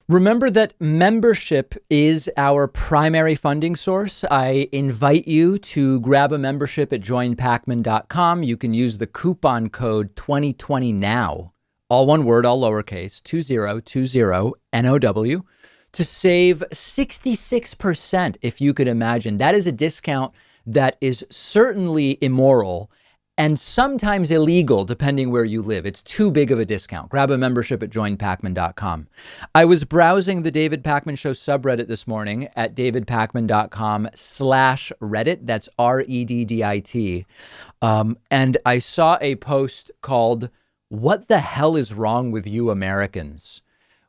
Remember that membership is our primary funding source. I invite you to grab a membership at joinpakman.com. You can use the coupon code 2020NOW, all one word, all lowercase, 2020NOW, to save 66%, if you could imagine. That is a discount that is certainly immoral and sometimes illegal, depending where you live. It's too big of a discount. Grab a membership at joinpakman.com. I was browsing the David Pakman Show subreddit this morning at davidpakman.com/Reddit. That's REDDIT. And I saw a post called, "What the hell is wrong with you Americans?"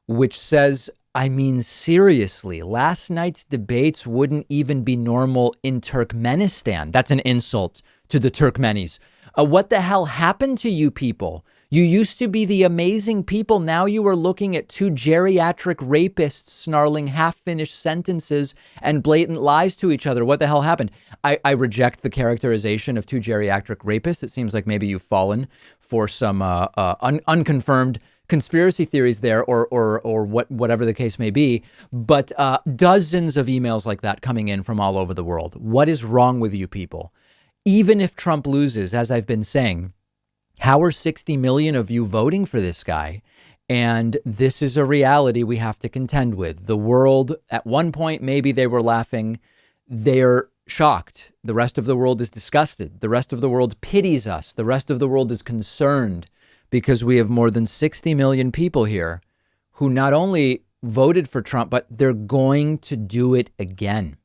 which says, I mean, seriously, last night's debates wouldn't even be normal in Turkmenistan. That's an insult to the Turkmenis. What the hell happened to you people? You used to be the amazing people. Now you are looking at two geriatric rapists snarling half-finished sentences and blatant lies to each other. What the hell happened? I reject the characterization of two geriatric rapists. It seems like maybe you've fallen for some unconfirmed conspiracy theories there, or whatever the case may be. But dozens of emails like that coming in from all over the world. What is wrong with you people? Even if Trump loses, as I've been saying, how are 60 million of you voting for this guy? And this is a reality we have to contend with. The world, at one point, maybe they were laughing. They're shocked. The rest of the world is disgusted. The rest of the world pities us. The rest of the world is concerned because we have more than 60 million people here who not only voted for Trump, but they're going to do it again.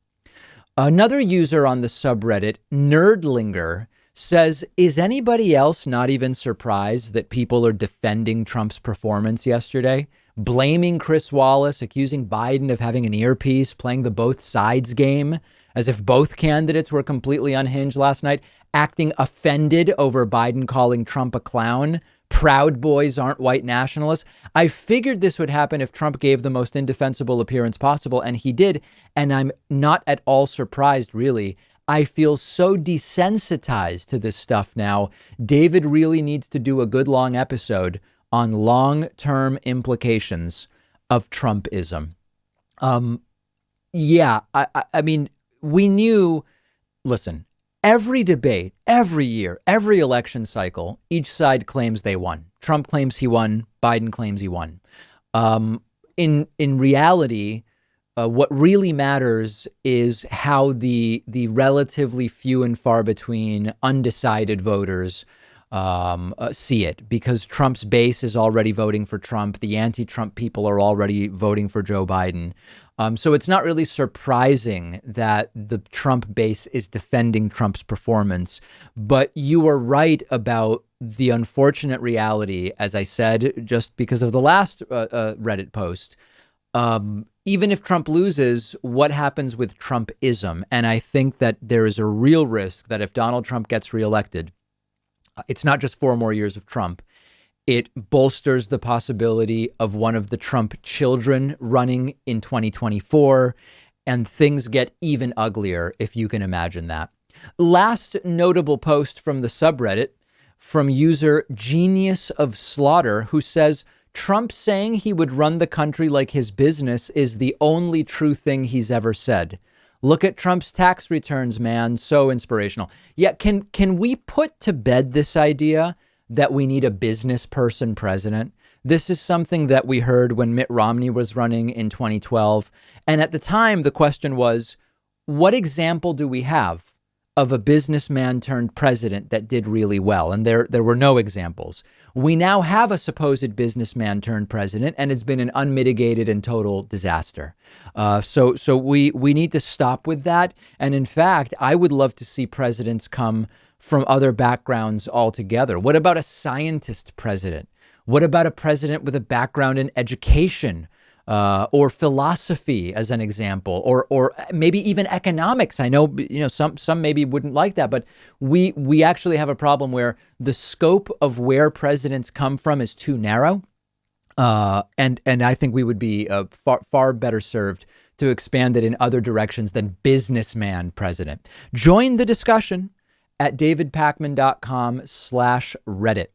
Another user on the subreddit, Nerdlinger, says, is anybody else not even surprised that people are defending Trump's performance yesterday? Blaming Chris Wallace, accusing Biden of having an earpiece, playing the both sides game, as if both candidates were completely unhinged last night, acting offended over Biden calling Trump a clown. Proud Boys aren't white nationalists. I figured this would happen if Trump gave the most indefensible appearance possible, and he did. And I'm not at all surprised, really. I feel so desensitized to this stuff now. David really needs to do a good long episode on long-term implications of Trumpism. I mean, we knew, listen, every debate, every year, every election cycle, each side claims they won. Trump claims he won. Biden claims he won. In reality, what really matters is how the relatively few and far between undecided voters see it, because Trump's base is already voting for Trump. The anti-Trump people are already voting for Joe Biden. So it's not really surprising that the Trump base is defending Trump's performance. But you are right about the unfortunate reality, as I said, just because of the last Reddit post. Even if Trump loses, what happens with Trumpism? And I think that there is a real risk that if Donald Trump gets reelected, it's not just 4 more years of Trump. It bolsters the possibility of one of the Trump children running in 2024, and things get even uglier, if you can imagine that. Last notable post from the subreddit, from user Genius of Slaughter, who says, Trump saying he would run the country like his business is the only true thing he's ever said. Look at Trump's tax returns, man. So inspirational. Yeah, can we put to bed this idea that we need a business person president? This is something that we heard when Mitt Romney was running in 2012. And at the time, the question was, what example do we have of a businessman turned president that did really well? And there were no examples. We now have a supposed businessman turned president, and it's been an unmitigated and total disaster. So we need to stop with that. And in fact, I would love to see presidents come from other backgrounds altogether. What about a scientist president? What about a president with a background in education? Or philosophy, as an example, or maybe even economics. I know, some maybe wouldn't like that, but we actually have a problem where the scope of where presidents come from is too narrow. And I think we would be far better served to expand it in other directions than businessman president. Join the discussion at davidpakman.com/Reddit.